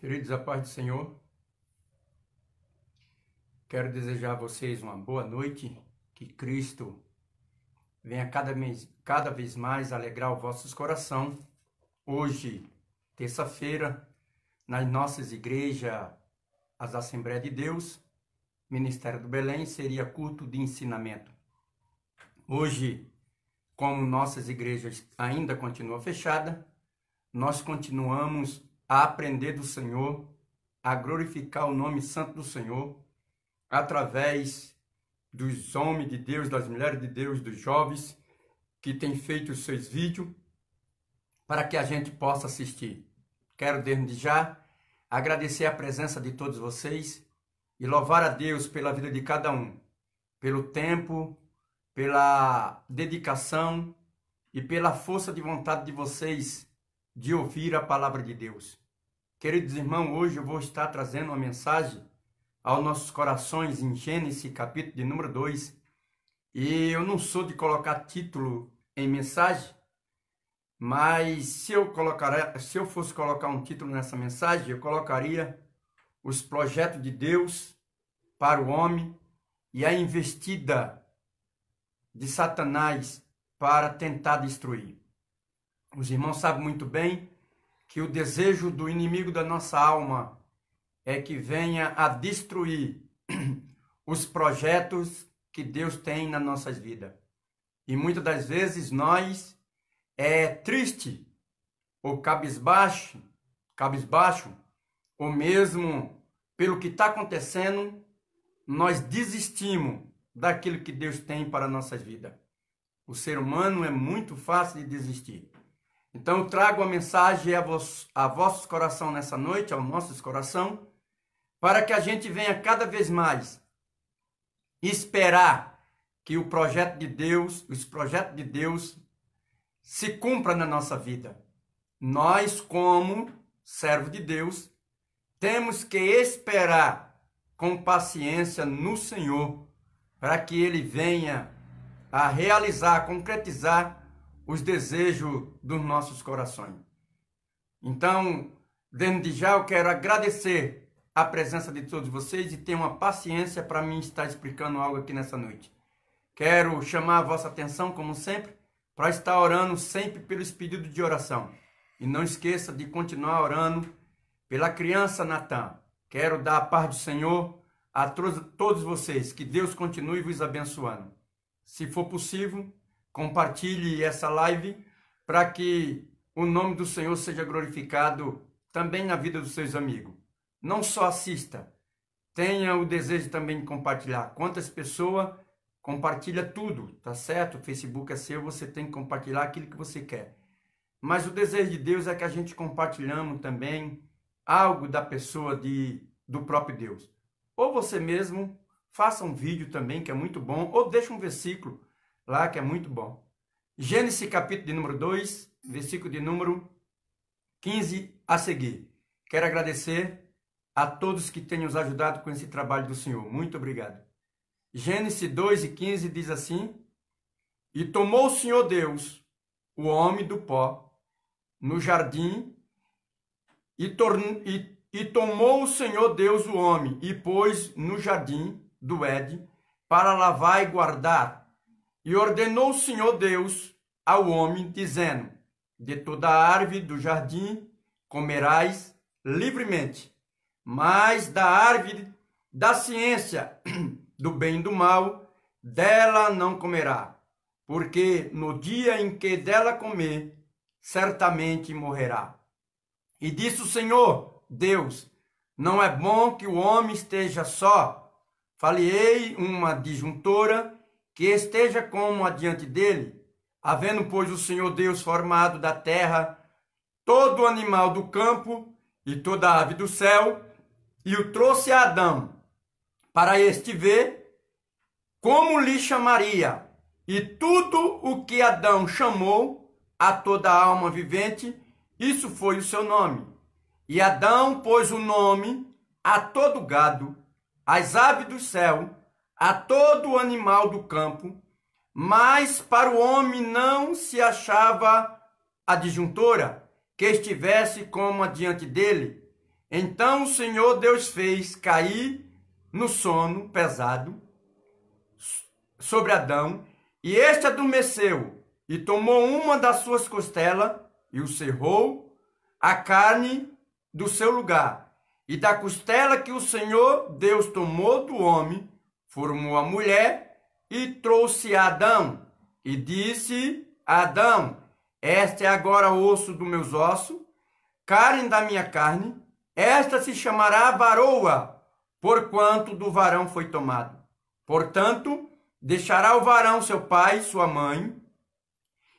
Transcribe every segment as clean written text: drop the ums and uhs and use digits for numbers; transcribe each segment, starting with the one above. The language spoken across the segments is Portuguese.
Queridos, a paz do Senhor, quero desejar a vocês uma boa noite, que Cristo venha cada vez mais alegrar os vossos corações. Hoje, terça-feira, nas nossas igrejas, as Assembleias de Deus, Ministério do Belém, seria culto de ensinamento. Hoje, como nossas igrejas ainda continuam fechadas, nós continuamos a aprender do Senhor, a glorificar o nome santo do Senhor, através dos homens de Deus, das mulheres de Deus, dos jovens, que têm feito os seus vídeos, para que a gente possa assistir. Quero desde já agradecer a presença de todos vocês e louvar a Deus pela vida de cada um, pelo tempo, pela dedicação e pela força de vontade de vocês de ouvir a palavra de Deus. Queridos irmãos, hoje eu vou estar trazendo uma mensagem aos nossos corações em Gênesis, capítulo de número 2. E eu não sou de colocar título em mensagem, mas se eu fosse colocar um título nessa mensagem, eu colocaria os projetos de Deus para o homem e a investida de Satanás para tentar destruir. Os irmãos sabem muito bem que o desejo do inimigo da nossa alma é que venha a destruir os projetos que Deus tem nas nossas vidas. E muitas das vezes nós triste ou cabisbaixo, ou mesmo pelo que está acontecendo, nós desistimos daquilo que Deus tem para nossas vidas. O ser humano é muito fácil de desistir. Então eu trago a mensagem a vossos corações nessa noite, aos nossos corações, para que a gente venha cada vez mais esperar que o projeto de Deus, os projetos de Deus se cumpram na nossa vida. Nós, como servo de Deus, temos que esperar com paciência no Senhor, para que Ele venha a realizar, a concretizar os desejos dos nossos corações. Então, desde já eu quero agradecer a presença de todos vocês e ter uma paciência para mim estar explicando algo aqui nessa noite. Quero chamar a vossa atenção, como sempre, para estar orando sempre pelos pedidos de oração. E não esqueça de continuar orando pela criança Natan. Quero dar a paz do Senhor a todos vocês. Que Deus continue vos abençoando. Se for possível, compartilhe essa live para que o nome do Senhor seja glorificado também na vida dos seus amigos. Não só assista, tenha o desejo também de compartilhar. Quantas pessoas compartilha tudo, tá certo? O Facebook é seu, você tem que compartilhar aquilo que você quer. Mas o desejo de Deus é que a gente compartilhamos também algo da pessoa do próprio Deus. Ou você mesmo faça um vídeo também, que é muito bom, ou deixa um versículo lá que é muito bom. Gênesis capítulo de número 2, versículo de número 15 a seguir. Quero agradecer a todos que têm nos ajudado com esse trabalho do Senhor. Muito obrigado. Gênesis 2 e 15 diz assim: E tomou o Senhor Deus, o homem do pó, no jardim, e tomou o Senhor Deus o homem, e pôs no jardim do Éden, para lavar e guardar. E ordenou o Senhor Deus ao homem, dizendo: De toda a árvore do jardim comerás livremente, mas da árvore da ciência do bem e do mal, dela não comerá, porque no dia em que dela comer, certamente morrerá. E disse o Senhor Deus: Não é bom que o homem esteja só. Falei uma disjuntora que esteja como adiante dele. Havendo, pois, o Senhor Deus formado da terra todo animal do campo e toda ave do céu, e o trouxe a Adão, para este ver como lhe chamaria. E tudo o que Adão chamou a toda alma vivente, isso foi o seu nome. E Adão pôs o nome a todo gado, às aves do céu, a todo animal do campo, mas para o homem não se achava adjuntora que estivesse como adiante dele. Então o Senhor Deus fez cair no sono pesado sobre Adão, e este adormeceu, e tomou uma das suas costelas, e o cerrou a carne do seu lugar. E da costela que o Senhor Deus tomou do homem, formou a mulher, e trouxe a Adão, e disse a Adão: este é agora osso dos meus ossos, carne da minha carne, esta se chamará varoa, porquanto do varão foi tomado. Portanto, deixará o varão seu pai e sua mãe,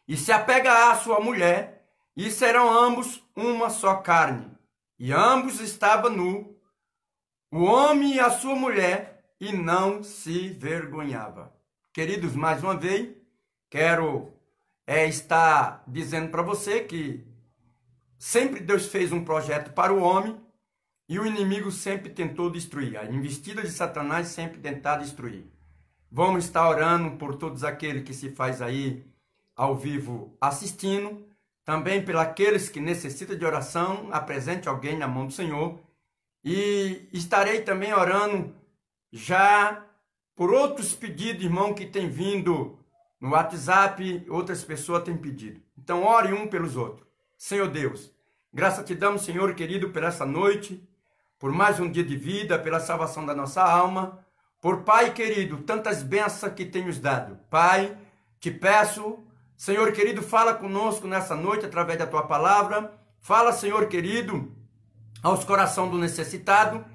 e se apegará à sua mulher, e serão ambos uma só carne. E ambos estavam nus, o homem e a sua mulher, e não se vergonhava. Queridos, mais uma vez, quero estar dizendo para você que sempre Deus fez um projeto para o homem, e o inimigo sempre tentou destruir. A investida de Satanás sempre tentar destruir. Vamos estar orando por todos aqueles que se faz aí ao vivo assistindo. Também por aqueles que necessitam de oração, apresente alguém na mão do Senhor. E estarei também orando já por outros pedidos, irmão, que tem vindo no WhatsApp, outras pessoas têm pedido. Então ore um pelos outros. Senhor Deus, graças te damos, Senhor querido, por essa noite, por mais um dia de vida, pela salvação da nossa alma, por Pai querido, tantas bênçãos que tem nos dado. Pai, te peço, Senhor querido, fala conosco nessa noite através da tua palavra. Fala, Senhor querido, aos corações do necessitado.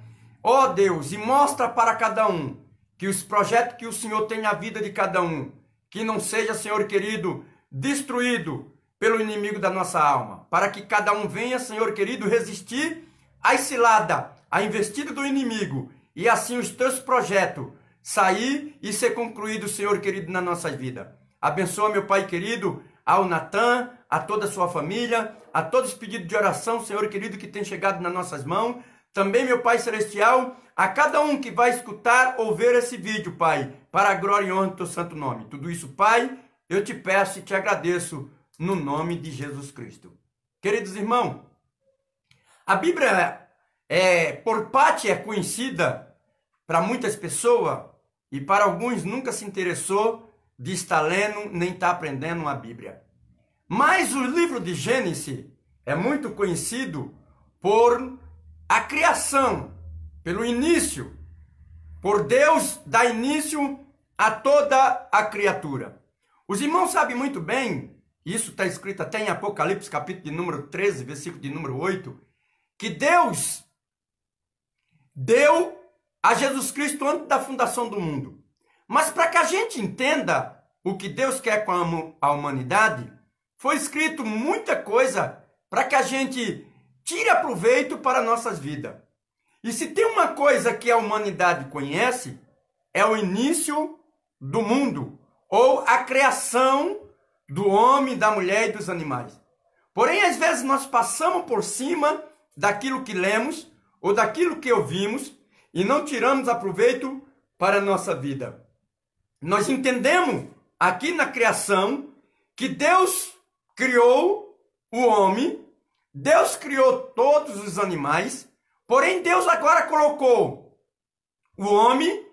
Ó Deus, e mostra para cada um que os projetos que o Senhor tem na vida de cada um, que não seja, Senhor querido, destruído pelo inimigo da nossa alma, para que cada um venha, Senhor querido, resistir às ciladas, à investida do inimigo, e assim os teus projetos sair e ser concluído, Senhor querido, na nossa vida. Abençoa, meu Pai querido, ao Natan, a toda a sua família, a todos os pedidos de oração, Senhor querido, que tem chegado nas nossas mãos. Também, meu Pai celestial, a cada um que vai escutar ou ver esse vídeo, Pai, para a glória e honra do teu santo nome. Tudo isso, Pai, eu te peço e te agradeço no nome de Jesus Cristo. Queridos irmãos, a Bíblia por parte é conhecida para muitas pessoas e para alguns nunca se interessou de estar lendo nem estar aprendendo a Bíblia. Mas o livro de Gênesis é muito conhecido por a criação, pelo início, por Deus dar início a toda a criatura. Os irmãos sabem muito bem, isso está escrito até em Apocalipse, capítulo de número 13, versículo de número 8, que Deus deu a Jesus Cristo antes da fundação do mundo. Mas para que a gente entenda o que Deus quer com a humanidade, foi escrito muita coisa para que a gente tire proveito para nossas vidas. E se tem uma coisa que a humanidade conhece, é o início do mundo, ou a criação do homem, da mulher e dos animais. Porém, às vezes nós passamos por cima daquilo que lemos, ou daquilo que ouvimos, e não tiramos proveito para a nossa vida. Nós entendemos aqui na criação que Deus criou o homem, Deus criou todos os animais, porém Deus agora colocou o homem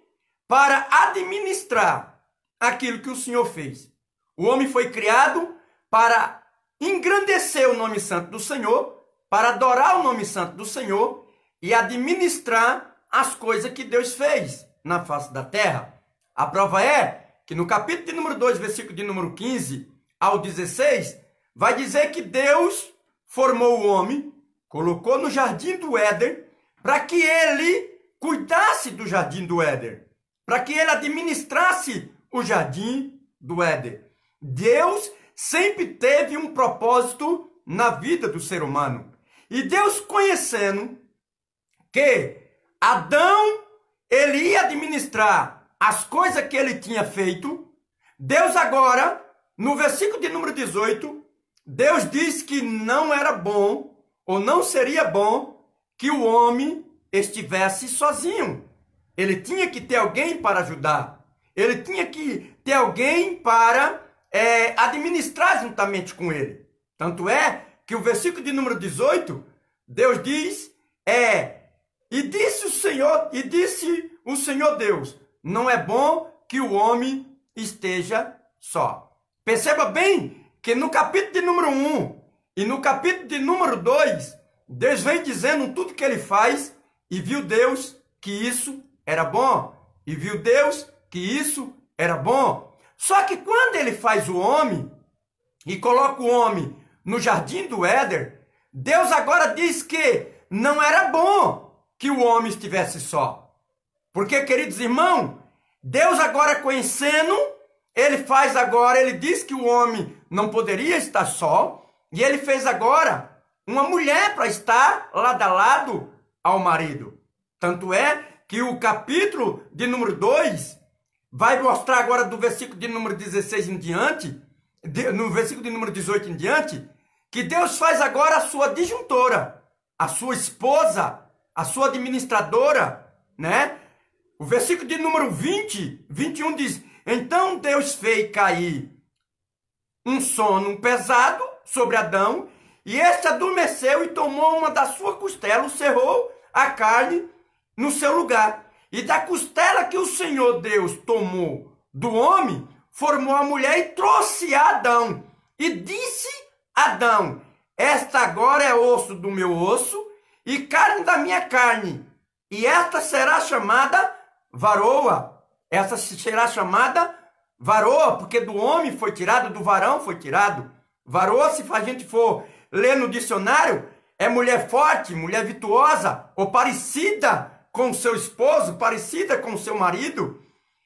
para administrar aquilo que o Senhor fez. O homem foi criado para engrandecer o nome santo do Senhor, para adorar o nome santo do Senhor e administrar as coisas que Deus fez na face da terra. A prova é que no capítulo de número 2, versículo de número 15 ao 16, vai dizer que Deus formou o homem, colocou no jardim do Éden, para que ele cuidasse do jardim do Éden, para que ele administrasse o jardim do Éden. Deus sempre teve um propósito na vida do ser humano. E Deus, conhecendo que Adão, ele ia administrar as coisas que ele tinha feito, Deus agora, no versículo de número 18, Deus diz que não era bom, ou não seria bom, que o homem estivesse sozinho. Ele tinha que ter alguém para ajudar. Ele tinha que ter alguém para administrar juntamente com ele. Tanto é que o versículo de número 18, Deus diz disse o Senhor Deus, não é bom que o homem esteja só. Perceba bem que no capítulo de número 1 e no capítulo de número 2, Deus vem dizendo tudo que ele faz, e viu Deus que isso era bom. E viu Deus que isso era bom. Só que quando ele faz o homem e coloca o homem no jardim do Éden, Deus agora diz que não era bom que o homem estivesse só. Porque, queridos irmãos, Deus agora conhecendo, ele diz que o homem não poderia estar só, e ele fez agora uma mulher para estar lado a lado ao marido. Tanto é que o capítulo de número 2 vai mostrar agora do versículo de número 16 em diante, no versículo de número 18 em diante, que Deus faz agora a sua disjuntora, a sua esposa, a sua administradora, né? O versículo de número 21 diz, então Deus fez cair um sono pesado sobre Adão, e este adormeceu e tomou uma da sua costela, cerrou a carne no seu lugar. E da costela que o Senhor Deus tomou do homem, formou a mulher e trouxe a Adão. E disse Adão, esta agora é osso do meu osso e carne da minha carne. E esta será chamada varoa. Essa será chamada varoa, porque do homem foi tirado, do varão foi tirado. Varoa, se a gente for ler no dicionário, é mulher forte, mulher virtuosa, ou parecida com seu esposo, parecida com seu marido.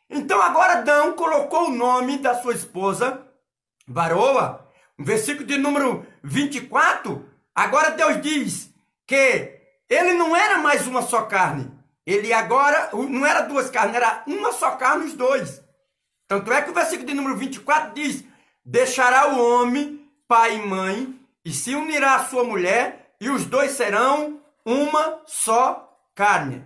Então agora Adão colocou o nome da sua esposa, varoa. No versículo de número 24, agora Deus diz que ele não era mais uma só carne. Ele agora, não era duas carnes, era uma só carne os dois. Tanto é que o versículo de número 24 diz, deixará o homem, pai e mãe, e se unirá à sua mulher, e os dois serão uma só carne.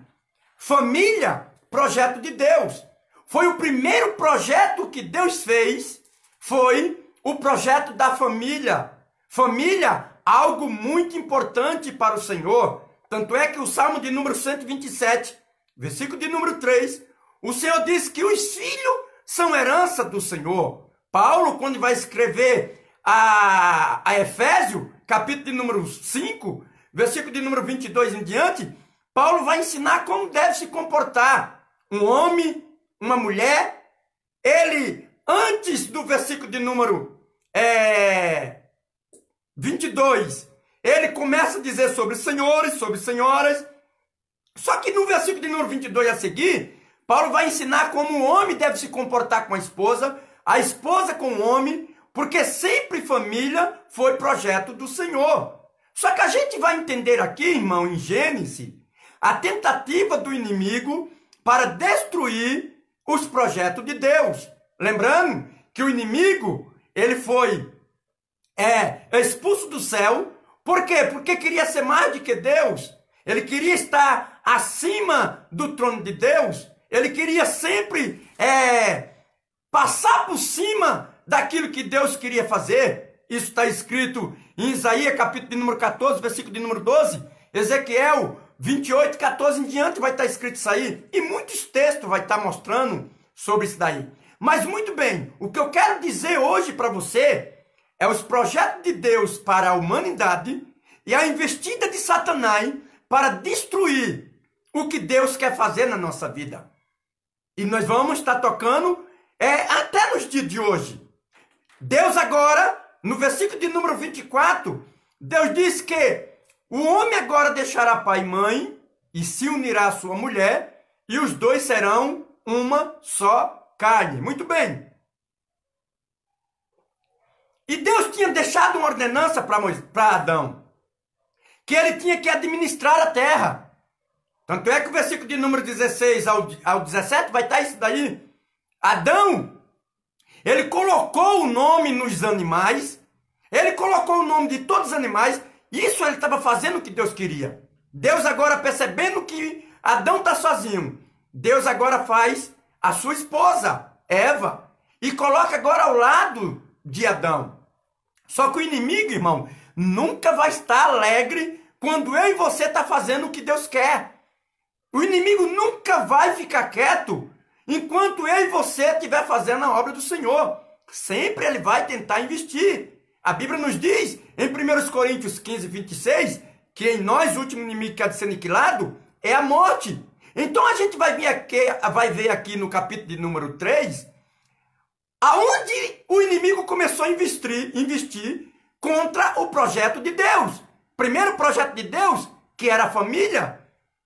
Família, projeto de Deus. Foi o primeiro projeto que Deus fez, foi o projeto da família. Família, algo muito importante para o Senhor. Tanto é que o Salmo de número 127, versículo de número 3, o Senhor diz que os filhos são herança do Senhor. Paulo, quando vai escrever a Efésio, capítulo de número 5, versículo de número 22 em diante, Paulo vai ensinar como deve se comportar um homem, uma mulher. Ele, antes do versículo de número 22, ele começa a dizer sobre senhores, sobre senhoras. Só que no versículo de número 22 a seguir, Paulo vai ensinar como o homem deve se comportar com a esposa com o homem, porque sempre família foi projeto do Senhor. Só que a gente vai entender aqui, irmão, em Gênesis, a tentativa do inimigo para destruir os projetos de Deus. Lembrando que o inimigo, ele foi expulso do céu. Por quê? Porque queria ser mais do que Deus. Ele queria estar acima do trono de Deus. Ele queria sempre passar por cima daquilo que Deus queria fazer. Isso está escrito em Isaías, capítulo de número 14, versículo de número 12. Ezequiel 28, 14 em diante vai estar escrito isso aí. E muitos textos vai estar mostrando sobre isso daí. Mas muito bem, o que eu quero dizer hoje para você é os projetos de Deus para a humanidade e a investida de Satanás para destruir o que Deus quer fazer na nossa vida. E nós vamos estar tocando até nos dias de hoje. Deus agora, no versículo de número 24, Deus diz que o homem agora deixará pai e mãe e se unirá à sua mulher, e os dois serão uma só carne. Muito bem. E Deus tinha deixado uma ordenança para Adão, que ele tinha que administrar a terra. Tanto é que o versículo de número 16 ao 17 vai estar isso daí. Adão, ele colocou o nome nos animais, ele colocou o nome de todos os animais. Isso ele estava fazendo o que Deus queria. Deus agora, percebendo que Adão está sozinho, Deus agora faz a sua esposa, Eva, e coloca agora ao lado de Adão. Só que o inimigo, irmão, nunca vai estar alegre quando eu e você está fazendo o que Deus quer. O inimigo nunca vai ficar quieto enquanto eu e você estiver fazendo a obra do Senhor. Sempre ele vai tentar investir. A Bíblia nos diz, em 1 Coríntios 15, 26, que em nós o último inimigo que há de ser aniquilado é a morte. Então a gente vai ver aqui no capítulo de número 3, aonde o inimigo começou a investir contra o projeto de Deus. Primeiro projeto de Deus, que era a família.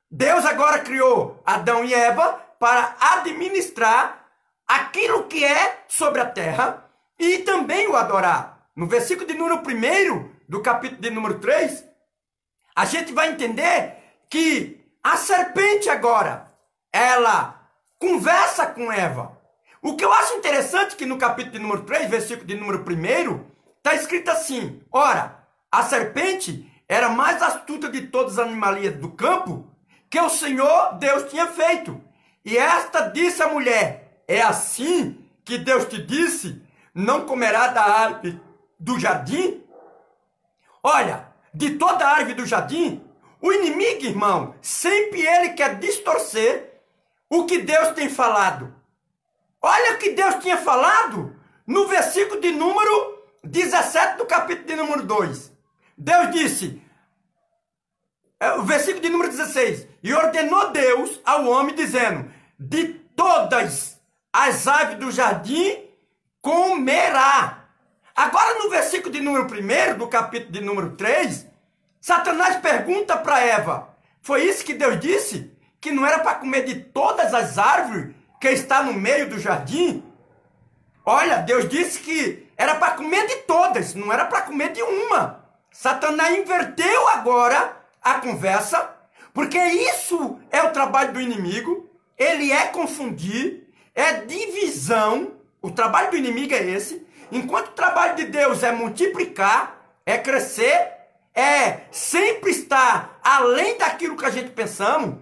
Deus agora criou Adão e Eva para administrar aquilo que é sobre a terra e também o adorar. No versículo de número 1 do capítulo de número 3, a gente vai entender que a serpente agora, ela conversa com Eva. O que eu acho interessante é que no capítulo de número 3, versículo de número 1, está escrito assim: ora, a serpente era mais astuta de todas as animalias do campo que o Senhor Deus tinha feito. E esta disse à mulher: é assim que Deus te disse, não comerá da árvore do jardim? Olha, de toda a árvore do jardim, o inimigo, irmão, sempre ele quer distorcer o que Deus tem falado. Olha o que Deus tinha falado no versículo de número 17 do capítulo de número 2. Deus disse, o versículo de número 16, e ordenou Deus ao homem, dizendo, de todas as aves do jardim comerá. Agora no versículo de número 1 do capítulo de número 3, Satanás pergunta para Eva, foi isso que Deus disse? Que não era para comer de todas as árvores que está no meio do jardim? Olha, Deus disse que era para comer de todas, não era para comer de uma. Satanás inverteu agora a conversa, porque isso é o trabalho do inimigo, ele é confundir, é divisão, o trabalho do inimigo é esse, enquanto o trabalho de Deus é multiplicar, é crescer, é sempre estar além daquilo que a gente pensamos.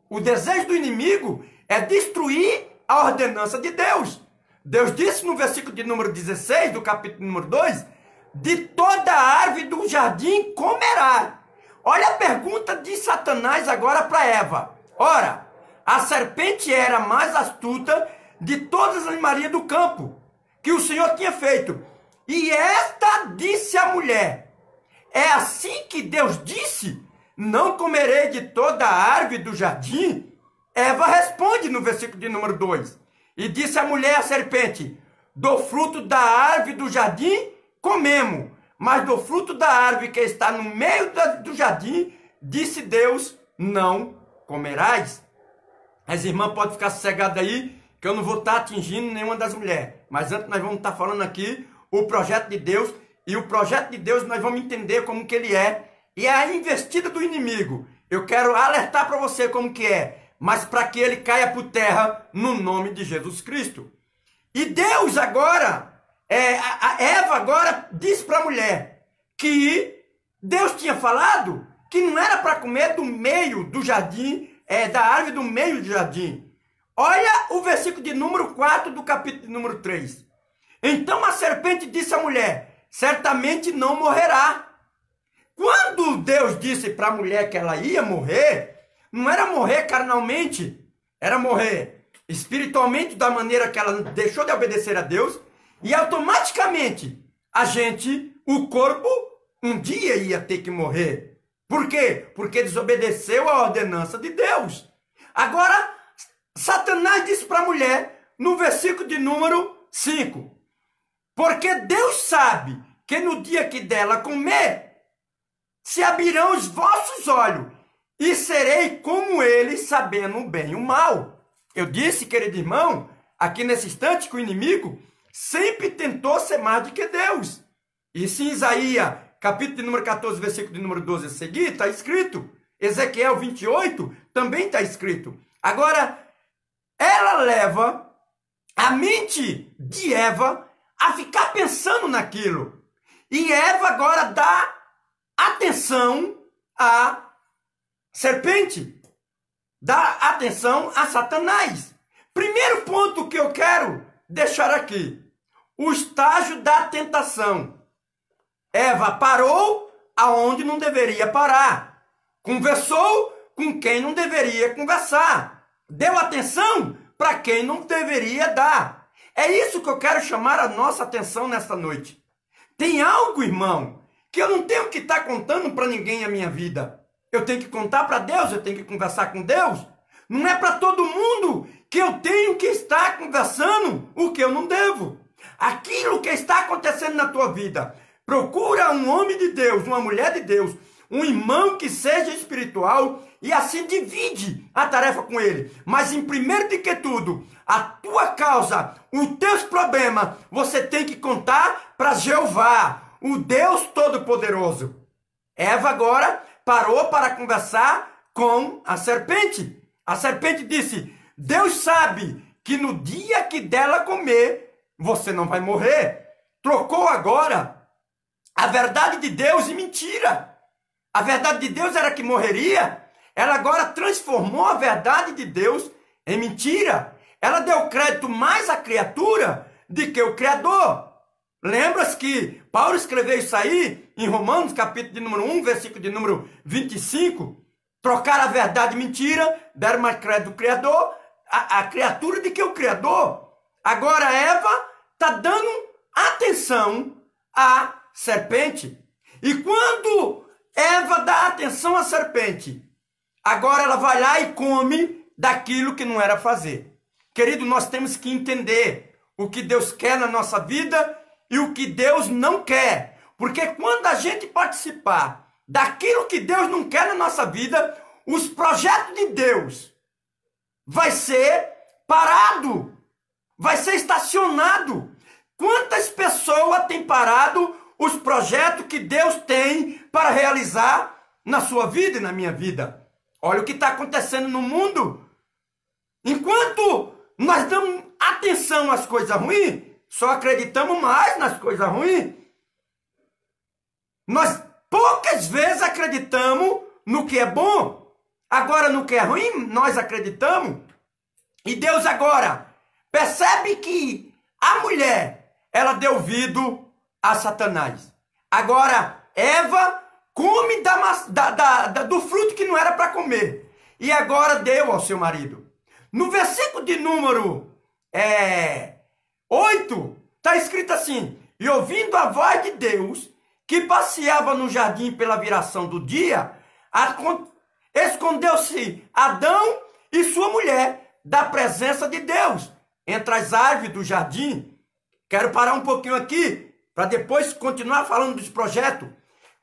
O desejo do inimigo é destruir a ordenança de Deus. Deus disse no versículo de número 16 do capítulo número 2, de toda a árvore do jardim comerá. Olha a pergunta de Satanás agora para Eva. Ora, a serpente era a mais astuta de todas as animarias do campo que o Senhor tinha feito. E esta disse à mulher, é assim que Deus disse, não comerei de toda a árvore do jardim? Eva responde no versículo de número 2. E disse a mulher à serpente, do fruto da árvore do jardim comemos, mas do fruto da árvore que está no meio do jardim, disse Deus, não comerás. As irmãs podem ficar sossegadas aí, que eu não vou estar atingindo nenhuma das mulheres. Mas antes nós vamos estar falando aqui o projeto de Deus, e o projeto de Deus nós vamos entender como que ele é, e a investida do inimigo. Eu quero alertar para você como que é, mas para que ele caia por terra no nome de Jesus Cristo. E Deus agora, a Eva agora diz para a mulher que Deus tinha falado que não era para comer do meio do jardim, da árvore do meio do jardim. Olha o versículo de número 4 do capítulo de número 3. Então a serpente disse à mulher, certamente não morrerá. Quando Deus disse para a mulher que ela ia morrer, não era morrer carnalmente, era morrer espiritualmente da maneira que ela deixou de obedecer a Deus, e automaticamente o corpo, um dia ia ter que morrer. Por quê? Porque desobedeceu a ordenança de Deus. Agora, Satanás disse para a mulher, no versículo de número 5, porque Deus sabe que no dia que dela comer, se abrirão os vossos olhos, e serei como ele, sabendo o bem e o mal. Eu disse, querido irmão, aqui nesse instante, que o inimigo sempre tentou ser mais do que Deus. Isso em Isaías, capítulo de número 14, versículo de número 12 a seguir, está escrito. Ezequiel 28, também está escrito. Agora, ela leva a mente de Eva a ficar pensando naquilo. E Eva agora dá atenção à serpente, dá atenção a Satanás. Primeiro ponto que eu quero deixar aqui, o estágio da tentação. Eva parou aonde não deveria parar. Conversou com quem não deveria conversar. Deu atenção para quem não deveria dar. É isso que eu quero chamar a nossa atenção nesta noite. Tem algo, irmão, que eu não tenho que estar contando para ninguém a minha vida. Eu tenho que contar para Deus, eu tenho que conversar com Deus. Não é para todo mundo que eu tenho que estar conversando o que eu não devo. Aquilo que está acontecendo na tua vida, procura um homem de Deus, uma mulher de Deus, um irmão que seja espiritual e assim divide a tarefa com ele. Mas em primeiro de que tudo, a tua causa, os teus problemas, você tem que contar para Jeová, o Deus Todo-Poderoso. Eva agora parou para conversar com a serpente. A serpente disse: Deus sabe que no dia que dela comer, você não vai morrer. Trocou agora a verdade de Deus em mentira. A verdade de Deus era que morreria. Ela agora transformou a verdade de Deus em mentira. Ela deu crédito mais à criatura do que o Criador. Lembra-se que Paulo escreveu isso aí em Romanos, capítulo de número 1, versículo de número 25. Trocaram a verdade e mentira, deram mais crédito ao Criador, a criatura do que o Criador. Agora Eva está dando atenção à serpente. E quando Eva dá atenção à serpente, agora ela vai lá e come daquilo que não era fazer. Querido, nós temos que entender o que Deus quer na nossa vida e o que Deus não quer. Porque quando a gente participar daquilo que Deus não quer na nossa vida, os projetos de Deus vai ser parado, vai ser estacionado. Quantas pessoas têm parado os projetos que Deus tem para realizar na sua vida e na minha vida? Olha o que está acontecendo no mundo. Enquanto nós damos atenção às coisas ruins, só acreditamos mais nas coisas ruins. Nós poucas vezes acreditamos no que é bom. Agora no que é ruim, nós acreditamos. E Deus agora percebe que a mulher, ela deu ouvido a Satanás. Agora Eva come do fruto que não era para comer. E agora deu ao seu marido. No versículo de número 8, está escrito assim: e ouvindo a voz de Deus, que passeava no jardim pela viração do dia, escondeu-se Adão e sua mulher da presença de Deus, entre as árvores do jardim. Quero parar um pouquinho aqui, para depois continuar falando desse projeto.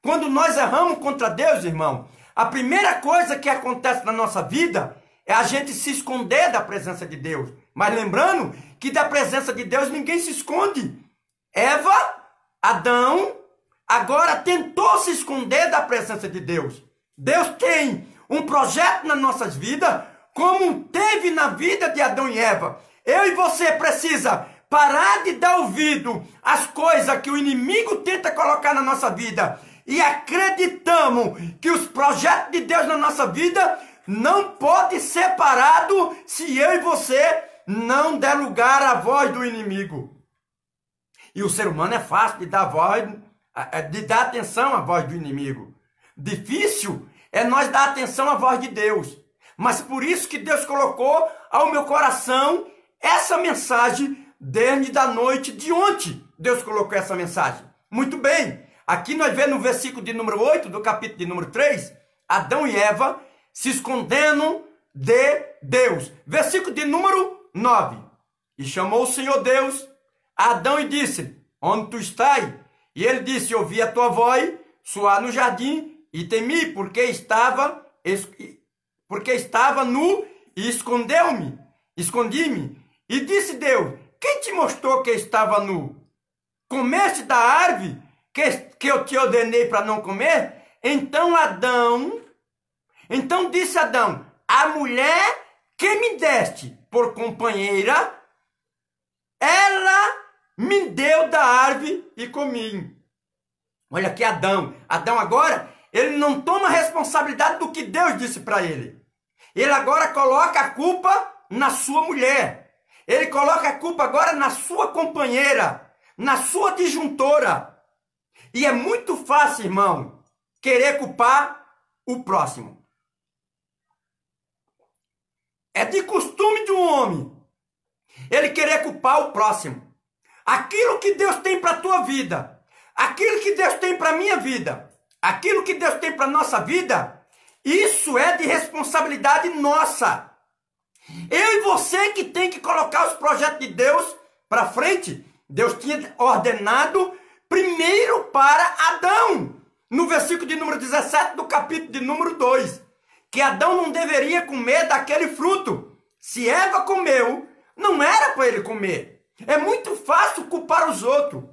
Quando nós erramos contra Deus, irmão, a primeira coisa que acontece na nossa vida é a gente se esconder da presença de Deus. Mas lembrando que da presença de Deus ninguém se esconde. Eva, Adão, agora tentou se esconder da presença de Deus. Deus tem um projeto nas nossas vidas, como teve na vida de Adão e Eva. Eu e você precisa parar de dar ouvido às coisas que o inimigo tenta colocar na nossa vida e acreditamos que os projetos de Deus na nossa vida não podem ser parados se eu e você não der lugar à voz do inimigo. E o ser humano é fácil de dar atenção à voz do inimigo. Difícil é nós dar atenção à voz de Deus. Mas por isso que Deus colocou ao meu coração essa mensagem desde a noite de ontem. Deus colocou essa mensagem. Muito bem. Aqui nós vemos no versículo de número 8 do capítulo de número 3, Adão e Eva se escondendo de Deus. Versículo de número 9. E chamou o Senhor Deus a Adão e disse: onde tu estás? E ele disse: ouvi a tua voz soar no jardim e temi, porque estava nu e escondi-me. E disse Deus: quem te mostrou que estava nu? Comeste da árvore que eu te ordenei para não comer? Então disse Adão: a mulher que me deste por companheira, ela me deu da árvore e comi. Olha aqui Adão. Adão agora, ele não toma responsabilidade do que Deus disse para ele. Ele agora coloca a culpa na sua mulher. Ele coloca a culpa agora na sua companheira, na sua disjuntora. E é muito fácil, irmão, querer culpar o próximo. É de costume de um homem ele querer culpar o próximo. Aquilo que Deus tem para a tua vida, aquilo que Deus tem para a minha vida, aquilo que Deus tem para a nossa vida, isso é de responsabilidade nossa. Eu e você que tem que colocar os projetos de Deus para frente. Deus tinha ordenado primeiro para Adão, no versículo de número 17 do capítulo de número 2, que Adão não deveria comer daquele fruto. Se Eva comeu, não era para ele comer. É muito fácil culpar os outros.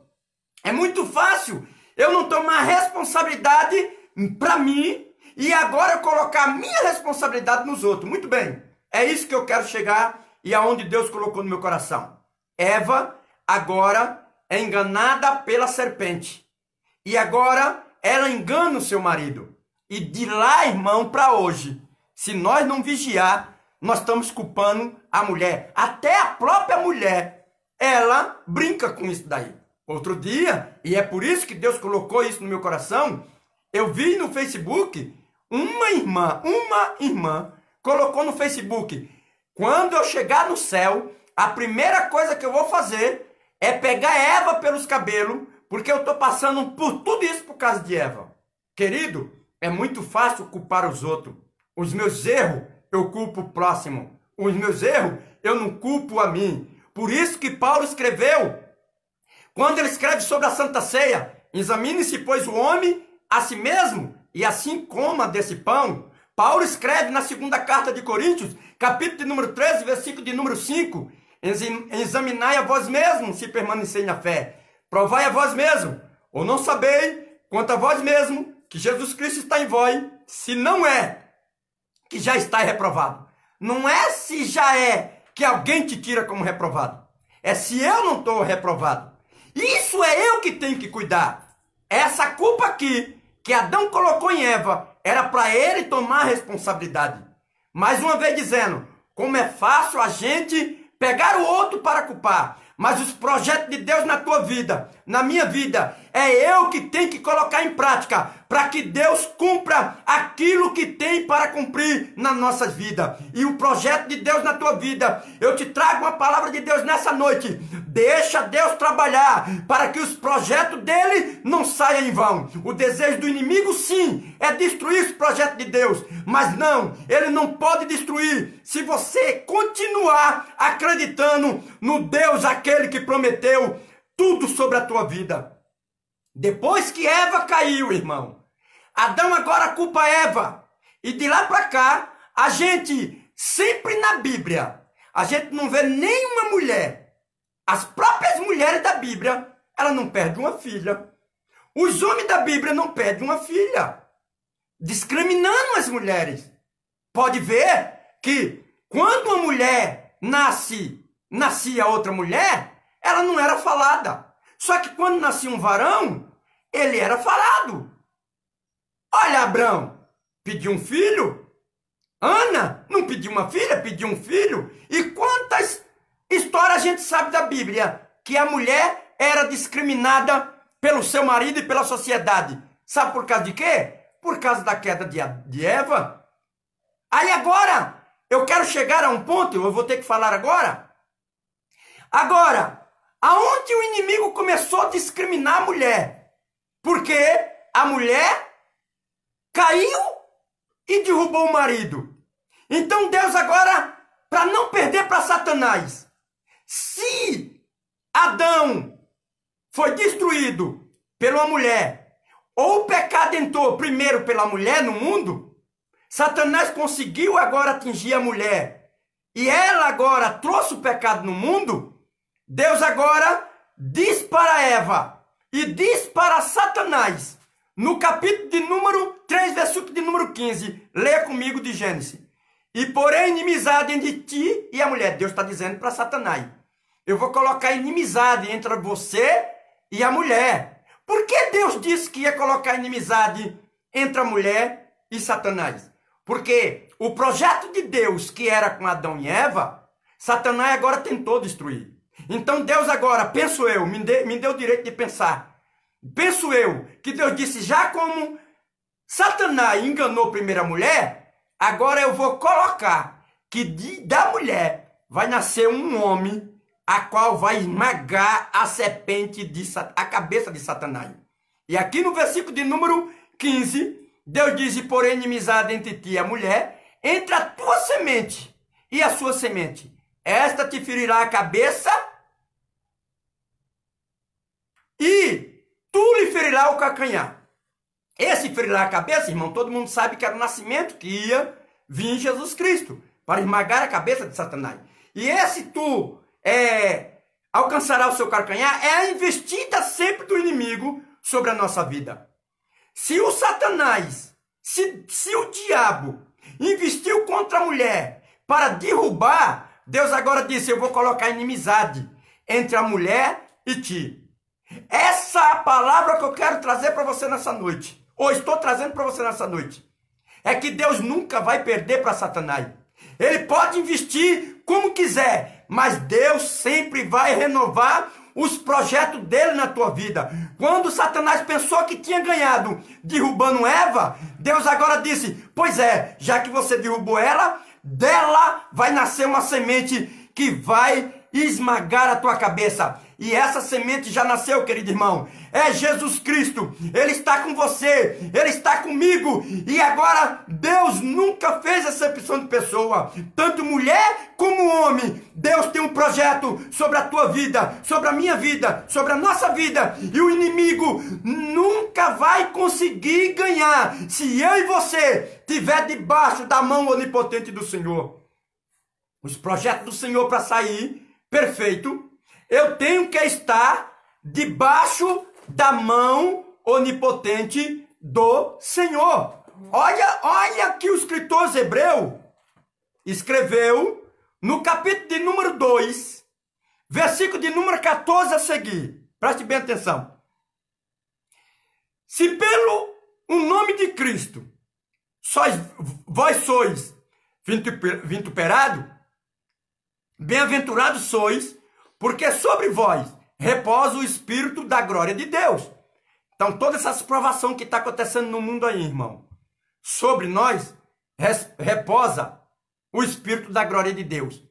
É muito fácil eu não tomar responsabilidade para mim e agora colocar a minha responsabilidade nos outros. Muito bem, é isso que eu quero chegar e aonde Deus colocou no meu coração. Eva agora é enganada pela serpente. E agora ela engana o seu marido. E de lá, irmão, para hoje, se nós não vigiar, nós estamos culpando a mulher. Até a própria mulher, ela brinca com isso daí. Outro dia, e é por isso que Deus colocou isso no meu coração, eu vi no Facebook, uma irmã colocou no Facebook: quando eu chegar no céu, a primeira coisa que eu vou fazer é pegar Eva pelos cabelos, porque eu estou passando por tudo isso por causa de Eva. Querido, é muito fácil culpar os outros. Os meus erros, eu culpo o próximo. Os meus erros, eu não culpo a mim. Por isso que Paulo escreveu, quando ele escreve sobre a Santa Ceia: examine-se, pois, o homem a si mesmo, e assim coma desse pão. Paulo escreve na segunda carta de Coríntios, capítulo de número 13, versículo de número 5, examinai a vós mesmos se permanecei na fé. Provai a vós mesmos, ou não sabeis, quanto a vós mesmos, que Jesus Cristo está em vós, se não é, que já está reprovado. Não é se já é, que alguém te tira como reprovado. É se eu não estou reprovado. Isso é eu que tenho que cuidar. Essa culpa aqui, que Adão colocou em Eva, era para ele tomar a responsabilidade. Mais uma vez dizendo, como é fácil a gente pegar o outro para culpar. Mas os projetos de Deus na tua vida, na minha vida, é eu que tenho que colocar em prática para que Deus cumpra aquilo que tem para cumprir nas nossas vidas. E o projeto de Deus na tua vida, eu te trago uma palavra de Deus nessa noite. Deixa Deus trabalhar para que os projetos dele não saiam em vão. O desejo do inimigo, sim, é destruir os projetos de Deus. Mas não, ele não pode destruir se você continuar acreditando no Deus, aquele que prometeu tudo sobre a tua vida. Depois que Eva caiu, irmão, Adão agora culpa Eva. E de lá para cá, a gente, sempre na Bíblia, a gente não vê nenhuma mulher. As próprias mulheres da Bíblia, ela não perde uma filha. Os homens da Bíblia não perdem uma filha. Discriminando as mulheres. Pode ver que quando uma mulher nascia outra mulher, ela não era falada. Só que quando nascia um varão, ele era falado. Olha, Abraão, pediu um filho. Ana não pediu uma filha, pediu um filho. E quantas histórias a gente sabe da Bíblia que a mulher era discriminada pelo seu marido e pela sociedade. Sabe por causa de quê? Por causa da queda de Eva. Aí agora, eu quero chegar a um ponto, eu vou ter que falar agora. Agora, aonde o inimigo começou a discriminar a mulher? Porque a mulher caiu e derrubou o marido. Então Deus agora, para não perder para Satanás, se Adão foi destruído pela mulher, ou o pecado entrou primeiro pela mulher no mundo, Satanás conseguiu agora atingir a mulher, e ela agora trouxe o pecado no mundo. Deus agora diz para Eva e diz para Satanás, no capítulo de número 3, versículo de número 15, leia comigo de Gênesis: e porém inimizade entre ti e a mulher. Deus está dizendo para Satanás, eu vou colocar inimizade entre você e a mulher. Por que Deus disse que ia colocar inimizade entre a mulher e Satanás? Porque o projeto de Deus, que era com Adão e Eva, Satanás agora tentou destruir. Então Deus agora, penso eu, me deu o direito de pensar. Penso eu, que Deus disse, já como Satanás enganou primeiro a mulher, agora eu vou colocar que da mulher vai nascer um homem a qual vai esmagar a serpente, a cabeça de Satanás. E aqui no versículo de número 15, Deus diz: por inimizade entre ti e a mulher, entre a tua semente e a sua semente, esta te ferirá a cabeça e tu lhe ferirá o calcanhar. Esse ferirá a cabeça, irmão, todo mundo sabe que era o nascimento que ia vir em Jesus Cristo, para esmagar a cabeça de Satanás. E esse tu alcançará o seu calcanhar é a investida sempre do inimigo sobre a nossa vida. Se o Satanás, se o diabo investiu contra a mulher para derrubar, Deus agora disse: eu vou colocar inimizade entre a mulher e ti. Essa é a palavra que eu quero trazer para você nessa noite, ou estou trazendo para você nessa noite. É que Deus nunca vai perder para Satanás. Ele pode investir como quiser, mas Deus sempre vai renovar os projetos dele na tua vida. Quando Satanás pensou que tinha ganhado derrubando Eva, Deus agora disse: pois é, já que você derrubou ela, dela vai nascer uma semente que vai esmagar a tua cabeça. E essa semente já nasceu, querido irmão. É Jesus Cristo. Ele está com você. Ele está comigo. E agora, Deus nunca fez acepção de pessoa. Tanto mulher como homem. Deus tem um projeto sobre a tua vida, sobre a minha vida, sobre a nossa vida. E o inimigo nunca vai conseguir ganhar se eu e você estiver debaixo da mão onipotente do Senhor. Os projetos do Senhor para sair perfeito, eu tenho que estar debaixo da mão onipotente do Senhor. Olha que o escritor hebreu escreveu no capítulo de número 2, versículo de número 14 a seguir. Preste bem atenção. Se pelo o nome de Cristo vós sois vituperados, bem-aventurados sois, porque sobre vós repousa o Espírito da glória de Deus. Então, toda essa provação que está acontecendo no mundo aí, irmão, sobre nós repousa o Espírito da glória de Deus.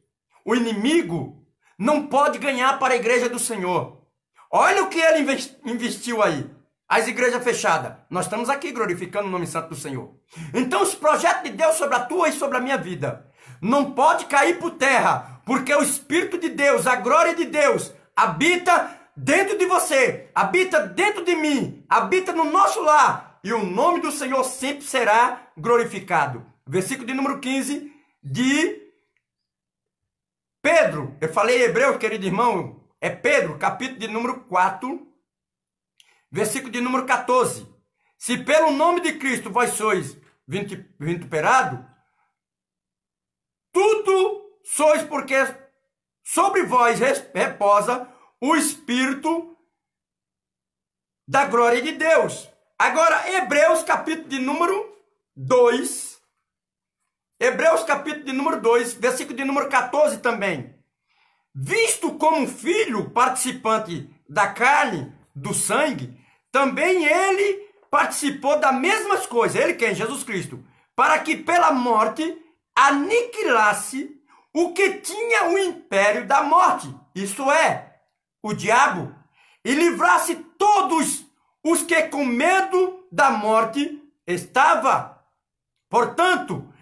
O inimigo não pode ganhar para a igreja do Senhor. Olha o que ele investiu aí. As igrejas fechadas. Nós estamos aqui glorificando o nome santo do Senhor. Então, os projetos de Deus sobre a tua e sobre a minha vida não pode cair por terra, porque o Espírito de Deus, a glória de Deus, habita dentro de você, habita dentro de mim, habita no nosso lar, e o nome do Senhor sempre será glorificado. Versículo de número 15 de Pedro. Eu falei Hebreus, querido irmão, é Pedro, capítulo de número 4, versículo de número 14. Se pelo nome de Cristo vós sois vituperados, tudo sois porque sobre vós repousa o Espírito da glória de Deus. Agora, Hebreus capítulo de número 2. Hebreus capítulo de número 2, versículo de número 14 também. Visto como filho participante da carne, do sangue, também ele participou das mesmas coisas. Ele quem? Jesus Cristo. Para que pela morte aniquilasse o que tinha o império da morte, isto é, o diabo, e livrasse todos os que com medo da morte estava. Portanto,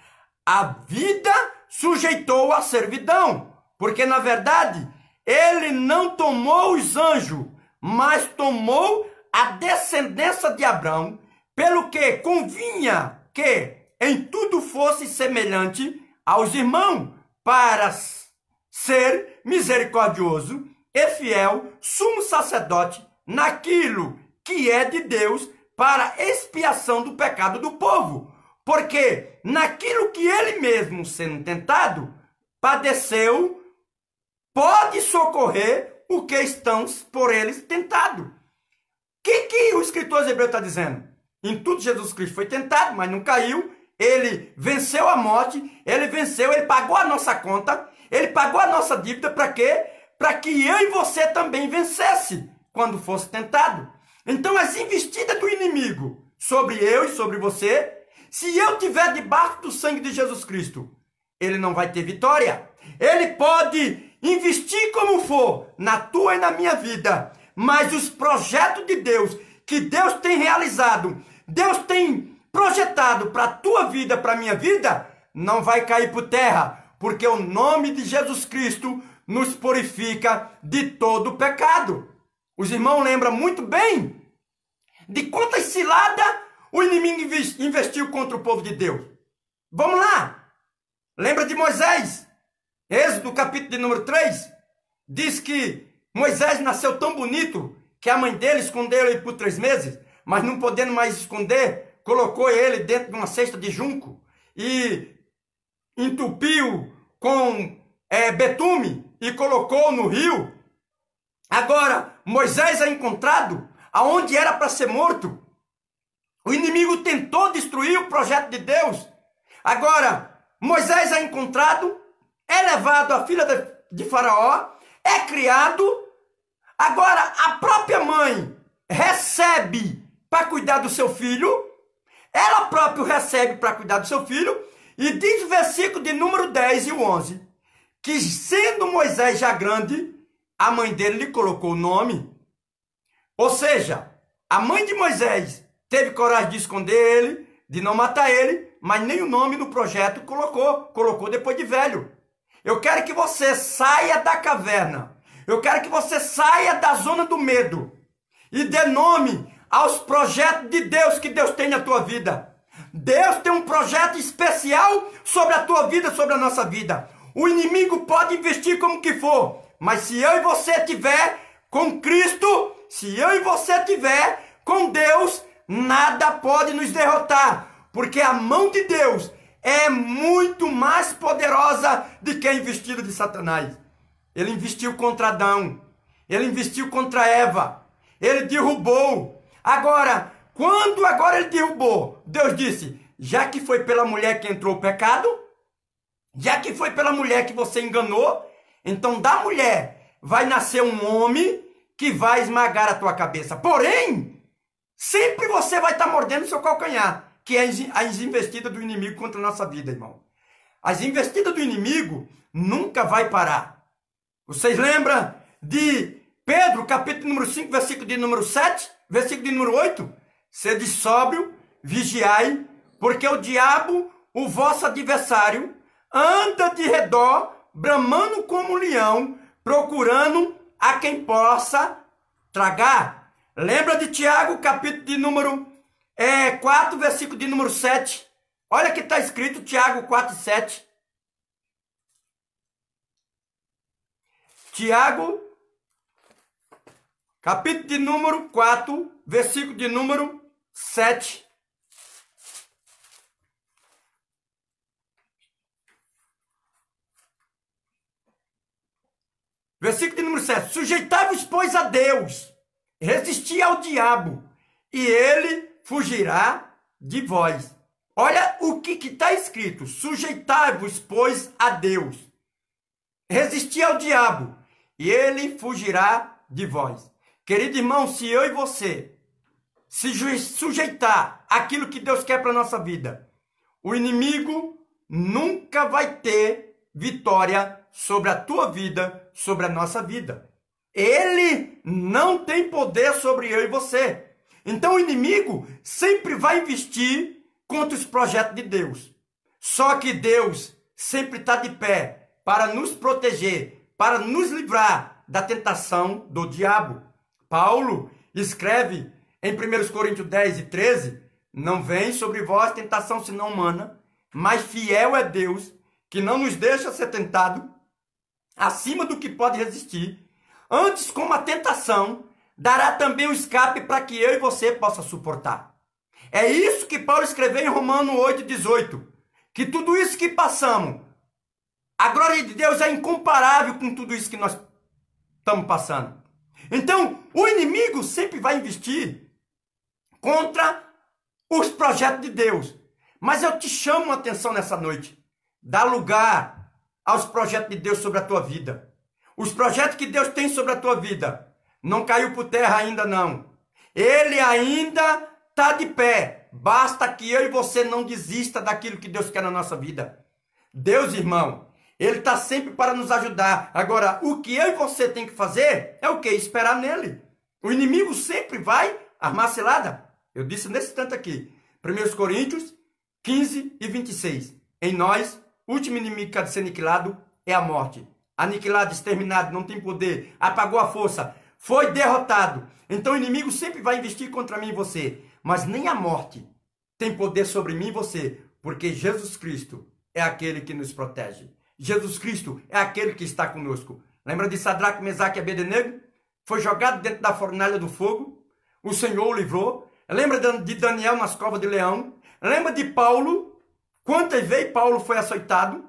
a vida sujeitou à servidão, porque na verdade ele não tomou os anjos, mas tomou a descendência de Abraão, pelo que convinha que em tudo fosse semelhante aos irmãos, para ser misericordioso e fiel, sumo sacerdote naquilo que é de Deus, para expiação do pecado do povo. Porque naquilo que ele mesmo, sendo tentado, padeceu, pode socorrer o que estão por eles tentados. O que o escritor hebreu está dizendo? Em tudo Jesus Cristo foi tentado, mas não caiu. Ele venceu a morte, ele venceu, ele pagou a nossa conta, ele pagou a nossa dívida, para quê? Para que eu e você também vencesse quando fosse tentado. Então as investidas do inimigo sobre eu e sobre você, se eu estiver debaixo do sangue de Jesus Cristo, ele não vai ter vitória. Ele pode investir como for na tua e na minha vida, mas os projetos de Deus, que Deus tem realizado, Deus tem projetado para a tua vida, para a minha vida, não vai cair por terra, porque o nome de Jesus Cristo nos purifica de todo pecado. Os irmãos lembram muito bem de quantas ciladas o inimigo investiu contra o povo de Deus. Vamos lá. Lembra de Moisés? Êxodo, capítulo de número 3, diz que Moisés nasceu tão bonito que a mãe dele escondeu ele por 3 meses, mas não podendo mais esconder, colocou ele dentro de uma cesta de junco e entupiu com betume e colocou no rio. Agora, Moisés é encontrado aonde era para ser morto. O inimigo tentou destruir o projeto de Deus. Agora, Moisés é encontrado, é levado à filha de Faraó, é criado. Agora, a própria mãe recebe para cuidar do seu filho. Ela própria recebe para cuidar do seu filho. E diz o versículo de número 10 e o 11, que sendo Moisés já grande, a mãe dele lhe colocou o nome. Ou seja, a mãe de Moisés teve coragem de esconder ele, de não matar ele, mas nem o nome no projeto colocou depois de velho. Eu quero que você saia da caverna. Eu quero que você saia da zona do medo e dê nome aos projetos de Deus que Deus tem na tua vida. Deus tem um projeto especial sobre a tua vida, sobre a nossa vida. O inimigo pode investir como que for, mas se eu e você tiver com Cristo, se eu e você tiver com Deus, nada pode nos derrotar, porque a mão de Deus é muito mais poderosa do que a investida de Satanás. Ele investiu contra Adão, ele investiu contra Eva, ele derrubou. Quando ele derrubou, Deus disse, já que foi pela mulher que entrou o pecado, já que foi pela mulher que você enganou, então da mulher vai nascer um homem que vai esmagar a tua cabeça. Porém, sempre você vai estar mordendo o seu calcanhar, que é as investidas do inimigo contra a nossa vida, irmão. As investidas do inimigo nunca vai parar. Vocês lembram de Pedro, capítulo número 5, versículo de número 7, versículo de número 8? Sede sóbrio, vigiai, porque o diabo, o vosso adversário, anda de redor, bramando como um leão, procurando a quem possa tragar. Lembra de Tiago, capítulo de número 4, versículo de número 7. Olha que está escrito Tiago 4, 7. Tiago, capítulo de número 4, versículo de número 7. Versículo de número 7. Sujeitai-vos, pois, a Deus, resisti ao diabo, e ele fugirá de vós. Olha o que está escrito. Sujeitai-vos, pois, a Deus, resisti ao diabo, e ele fugirá de vós. Querido irmão, se eu e você se sujeitar àquilo que Deus quer para a nossa vida, o inimigo nunca vai ter vitória sobre a tua vida, sobre a nossa vida. Ele não tem poder sobre eu e você. Então o inimigo sempre vai investir contra os projetos de Deus. Só que Deus sempre está de pé para nos proteger, para nos livrar da tentação do diabo. Paulo escreve em 1 Coríntios 10 e 13, não vem sobre vós tentação senão humana, mas fiel é Deus, que não nos deixa ser tentado acima do que pode resistir. Antes, como a tentação, dará também o escape para que eu e você possa suportar. É isso que Paulo escreveu em Romanos 8, 18, que tudo isso que passamos, a glória de Deus é incomparável com tudo isso que nós estamos passando. Então, o inimigo sempre vai investir contra os projetos de Deus. Mas eu te chamo a atenção nessa noite. Dá lugar aos projetos de Deus sobre a tua vida. Os projetos que Deus tem sobre a tua vida não caiu por terra ainda não. Ele ainda está de pé. Basta que eu e você não desista daquilo que Deus quer na nossa vida. Deus, irmão, Ele está sempre para nos ajudar. Agora, o que eu e você tem que fazer é o quê? Esperar nele. O inimigo sempre vai armar cilada. Eu disse nesse tanto aqui. 1 Coríntios 15 e 26. Em nós, o último inimigo que há de ser aniquilado é a morte. Aniquilado, exterminado, não tem poder, apagou a força, foi derrotado. Então o inimigo sempre vai investir contra mim e você. Mas nem a morte tem poder sobre mim e você, porque Jesus Cristo é aquele que nos protege. Jesus Cristo é aquele que está conosco. Lembra de Sadraque, Mesaque e Abednego? Foi jogado dentro da fornalha do fogo. O Senhor o livrou. Lembra de Daniel nas covas de leão? Lembra de Paulo? Quantas vezes Paulo foi açoitado?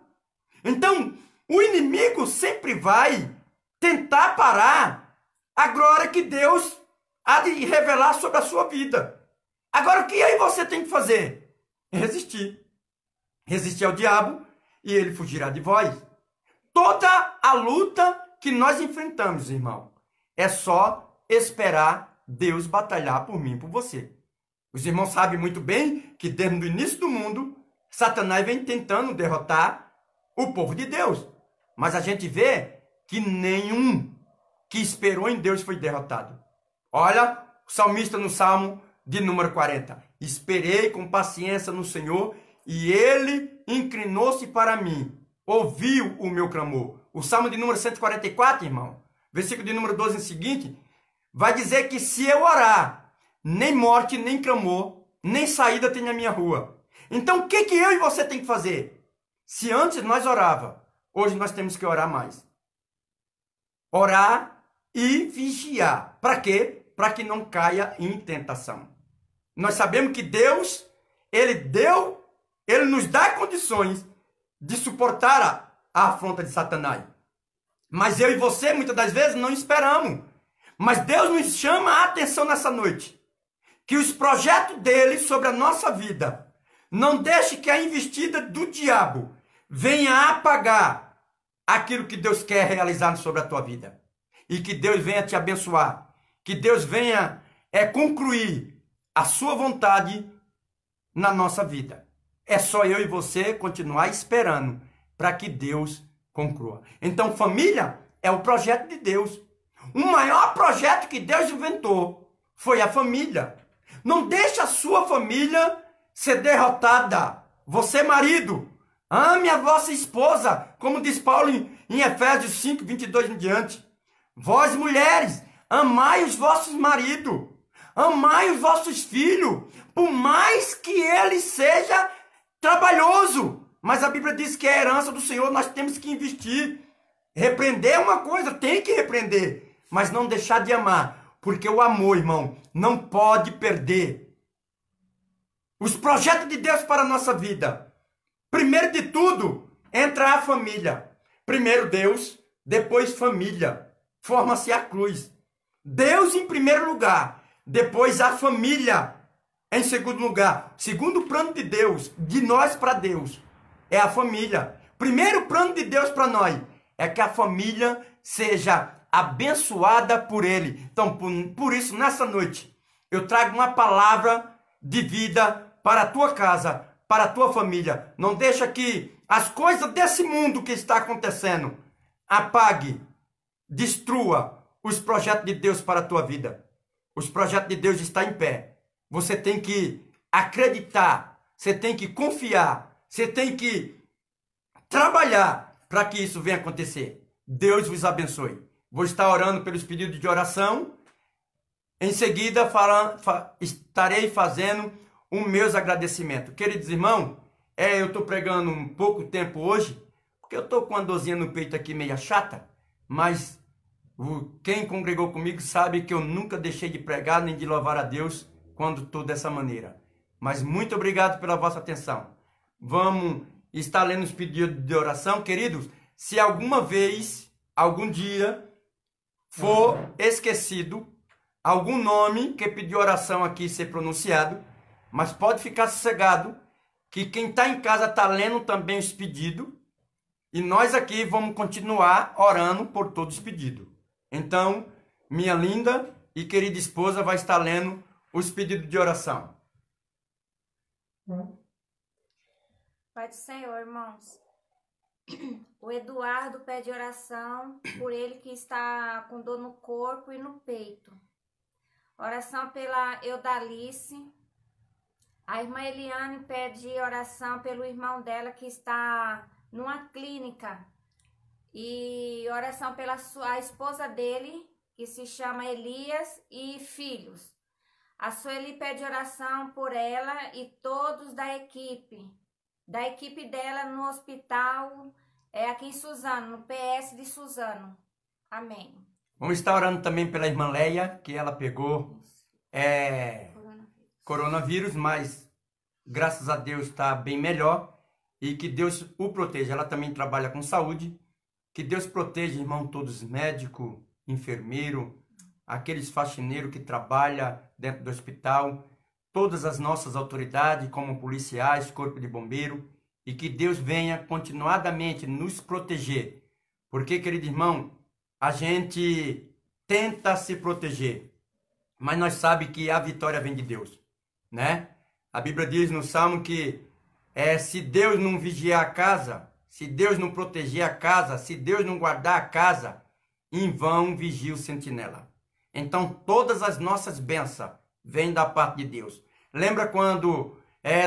Então, o inimigo sempre vai tentar parar a glória que Deus há de revelar sobre a sua vida. Agora, o que aí você tem que fazer? Resistir. Resistir ao diabo e ele fugirá de vós. Toda a luta que nós enfrentamos, irmão, é só esperar Deus batalhar por mim e por você. Os irmãos sabem muito bem que desde o início do mundo, Satanás vem tentando derrotar o povo de Deus. Mas a gente vê que nenhum que esperou em Deus foi derrotado. Olha o salmista no Salmo de número 40. Esperei com paciência no Senhor e Ele inclinou-se para mim, ouviu o meu clamor. O Salmo de número 144, irmão, versículo de número 12 em seguinte, vai dizer que se eu orar, nem morte, nem clamor, nem saída tem na minha rua. Então o que eu e você tem que fazer? Se antes nós orava, hoje nós temos que orar mais. Orar e vigiar. Para quê? Para que não caia em tentação. Nós sabemos que Deus, Ele nos dá condições de suportar a afronta de Satanás. Mas eu e você, muitas das vezes, não esperamos. Mas Deus nos chama a atenção nessa noite. Que os projetos dele sobre a nossa vida não deixe que a investida do diabo venha apagar aquilo que Deus quer realizar sobre a tua vida. E que Deus venha te abençoar. Que Deus venha concluir a sua vontade na nossa vida. É só eu e você continuar esperando para que Deus conclua. Então, família é o projeto de Deus. O maior projeto que Deus inventou foi a família. Não deixe a sua família ser derrotada. Você, marido, ame a vossa esposa, como diz Paulo em Efésios 5, 22 em diante. Vós, mulheres, amai os vossos maridos, amai os vossos filhos, por mais que ele seja trabalhoso. Mas a Bíblia diz que é a herança do Senhor, nós temos que investir. Repreender é uma coisa, tem que repreender, mas não deixar de amar, porque o amor, irmão, não pode perder. Os projetos de Deus para a nossa vida. Primeiro de tudo, entra a família. Primeiro Deus, depois família. Forma-se a cruz. Deus em primeiro lugar, depois a família em segundo lugar. Segundo plano de Deus, de nós para Deus, é a família. Primeiro plano de Deus para nós é que a família seja abençoada por Ele. Então, por isso, nessa noite, eu trago uma palavra de vida para a tua casa, para a tua família. Não deixa que as coisas desse mundo que está acontecendo apague, destrua os projetos de Deus para a tua vida. Os projetos de Deus estão em pé. Você tem que acreditar, você tem que confiar, você tem que trabalhar para que isso venha acontecer. Deus vos abençoe. Vou estar orando pelos pedidos de oração. Em seguida, estarei fazendo os meus agradecimentos. Queridos irmãos, eu estou pregando um pouco tempo hoje, porque eu estou com uma dorzinha no peito aqui meia chata, mas quem congregou comigo sabe que eu nunca deixei de pregar nem de louvar a Deus quando estou dessa maneira. Mas muito obrigado pela vossa atenção. Vamos estar lendo os pedidos de oração. Queridos, se alguma vez, algum dia, for esquecido algum nome que pediu oração aqui ser pronunciado, mas pode ficar sossegado que quem está em casa está lendo também os pedidos e nós aqui vamos continuar orando por todos os pedidos. Então, minha linda e querida esposa vai estar lendo os pedidos de oração. Pai do Senhor, irmãos. O Eduardo pede oração por ele que está com dor no corpo e no peito. Oração pela Eudalice. A irmã Eliane pede oração pelo irmão dela que está numa clínica. E oração pela a esposa dele, que se chama Elias, e filhos. A Sueli pede oração por ela e todos da equipe dela no hospital, aqui em Suzano, no PS de Suzano. Amém. Vamos estar orando também pela irmã Leia, que ela pegou coronavírus, mas graças a Deus está bem melhor e que Deus o proteja. Ela também trabalha com saúde. Que Deus proteja, irmão, todos médico, enfermeiro, aqueles faxineiros que trabalham dentro do hospital, todas as nossas autoridades, como policiais, corpo de bombeiro, e que Deus venha continuadamente nos proteger. Porque, querido irmão, a gente tenta se proteger, mas nós sabemos que a vitória vem de Deus, né? A Bíblia diz no Salmo que se Deus não vigiar a casa, se Deus não proteger a casa, se Deus não guardar a casa, em vão vigia o sentinela. Então, todas as nossas bênçãos vêm da parte de Deus. Lembra quando,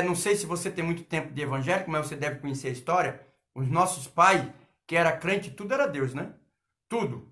não sei se você tem muito tempo de evangélico, mas você deve conhecer a história, os nossos pais, que era crente, tudo era Deus, né? Tudo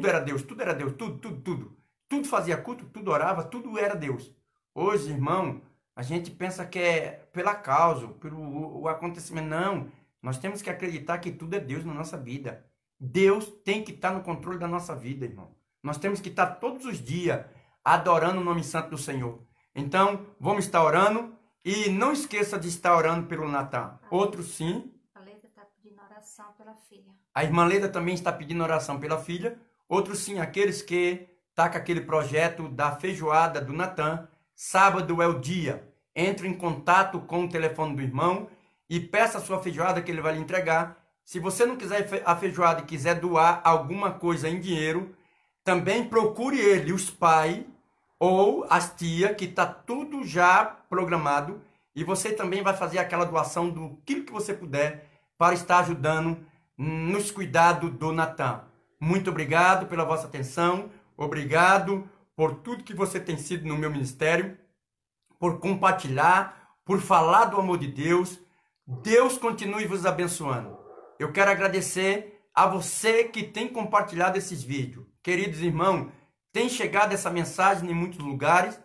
era Deus, tudo era Deus, tudo. Tudo fazia culto, tudo orava, tudo era Deus. Hoje, irmão, a gente pensa que é pela causa, pelo acontecimento. Não, nós temos que acreditar que tudo é Deus na nossa vida. Deus tem que estar no controle da nossa vida, irmão. Nós temos que estar todos os dias adorando o nome santo do Senhor. Então, vamos estar orando e não esqueça de estar orando pelo Natan. Outro sim. A Leda está pedindo oração pela filha. A irmã Leda também está pedindo oração pela filha. Outro sim, aqueles que tá com aquele projeto da feijoada do Natan. Sábado é o dia. Entre em contato com o telefone do irmão e peça a sua feijoada que ele vai lhe entregar. Se você não quiser a feijoada e quiser doar alguma coisa em dinheiro, também procure ele, os pais ou as tias, que está tudo já programado. E você também vai fazer aquela doação do que você puder para estar ajudando nos cuidados do Natan. Muito obrigado pela vossa atenção. Obrigado por tudo que você tem sido no meu ministério, por compartilhar, por falar do amor de Deus. Deus continue vos abençoando. Eu quero agradecer a você que tem compartilhado esses vídeos. Queridos irmãos, tem chegado essa mensagem em muitos lugares.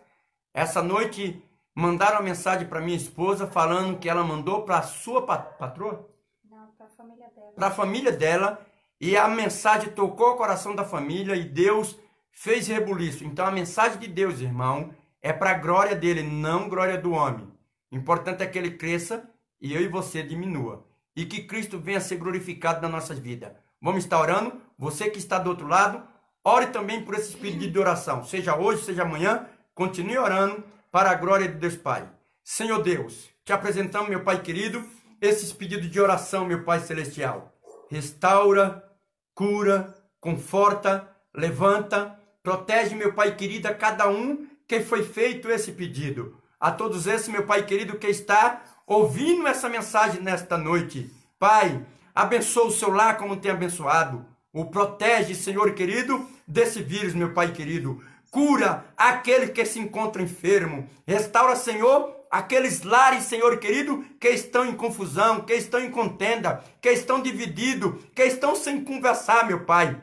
Essa noite mandaram uma mensagem para minha esposa falando que ela mandou para a sua patroa? Não, para a família dela. Para a família dela. E a mensagem tocou o coração da família e Deus fez rebuliço. Então a mensagem de Deus, irmão, é para a glória dele, não glória do homem. O importante é que ele cresça e eu e você diminua. E que Cristo venha ser glorificado na nossas vidas. Vamos estar orando. Você que está do outro lado, ore também por esse pedido de oração. Seja hoje, seja amanhã, continue orando para a glória de Deus Pai. Senhor Deus, te apresentamos, meu Pai querido, esses pedidos de oração, meu Pai celestial. Restaura, cura, conforta, levanta, protege, meu Pai querido, a cada um que foi feito esse pedido. A todos esses, meu Pai querido, que está ouvindo essa mensagem nesta noite. Pai, abençoa o seu lar como tem abençoado. O protege, Senhor querido, desse vírus, meu Pai querido. Cura aquele que se encontra enfermo. Restaura, Senhor, aqueles lares, Senhor querido, que estão em confusão, que estão em contenda, que estão divididos, que estão sem conversar, meu Pai.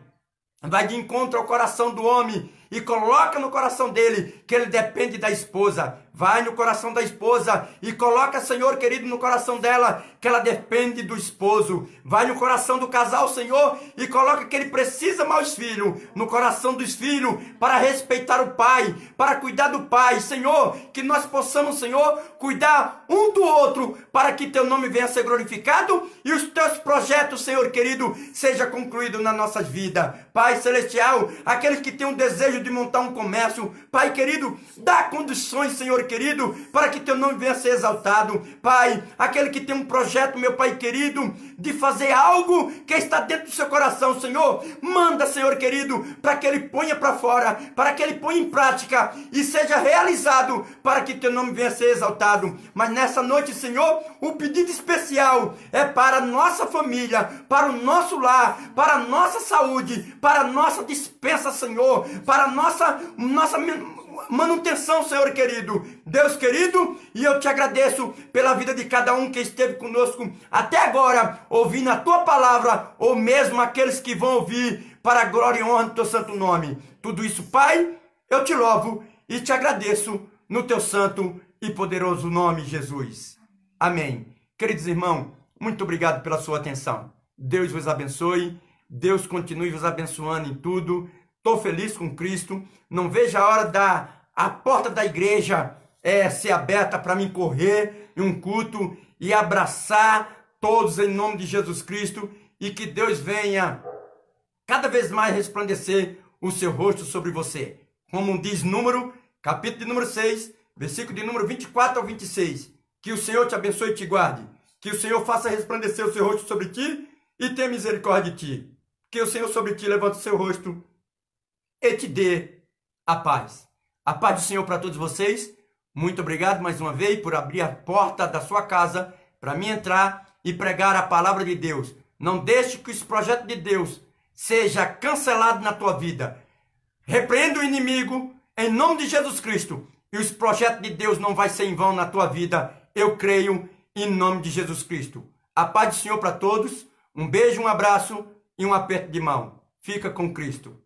Vai de encontro ao coração do homem e coloca no coração dele que ele depende da esposa. Vai no coração da esposa e coloca, Senhor querido, no coração dela que ela depende do esposo. Vai no coração do casal, Senhor, e coloca que ele precisa amar os filhos. No coração dos filhos, para respeitar o pai, para cuidar do pai. Senhor, que nós possamos, Senhor, cuidar um do outro, para que teu nome venha a ser glorificado e os teus projetos, Senhor querido, seja concluído nas nossas vidas. Pai celestial, aqueles que têm um desejo querido, de montar um comércio. Pai querido, dá condições, Senhor querido, para que teu nome venha a ser exaltado. Pai, aquele que tem um projeto, meu Pai querido, de fazer algo que está dentro do seu coração, Senhor, manda, Senhor querido, para que ele ponha para fora, para que ele ponha em prática e seja realizado, para que teu nome venha a ser exaltado. Mas nessa noite, Senhor, o pedido especial é para a nossa família, para o nosso lar, para a nossa saúde, para a nossa dispensa, Senhor, para a nossa manutenção, Senhor querido. Deus querido, e eu te agradeço pela vida de cada um que esteve conosco até agora, ouvindo a tua palavra, ou mesmo aqueles que vão ouvir, para a glória e honra do teu santo nome. Tudo isso, Pai, eu te louvo e te agradeço no teu santo e poderoso nome, Jesus. Amém. Queridos irmãos, muito obrigado pela sua atenção. Deus vos abençoe. Deus continue vos abençoando em tudo. Estou feliz com Cristo. Não vejo a hora da porta da igreja ser aberta para mim correr em um culto e abraçar todos em nome de Jesus Cristo, e que Deus venha cada vez mais resplandecer o seu rosto sobre você. Como diz capítulo de número 6, versículo de número 24 ao 26. Que o Senhor te abençoe e te guarde. Que o Senhor faça resplandecer o seu rosto sobre ti e tenha misericórdia de ti. Que o Senhor sobre ti levante o seu rosto e te dê a paz. A paz do Senhor para todos vocês. Muito obrigado mais uma vez por abrir a porta da sua casa para mim entrar e pregar a palavra de Deus. Não deixe que esse projeto de Deus seja cancelado na tua vida. Repreenda o inimigo em nome de Jesus Cristo. E os projetos de Deus não vai ser em vão na tua vida. Eu creio em nome de Jesus Cristo. A paz do Senhor para todos. Um beijo, um abraço e um aperto de mão. Fica com Cristo.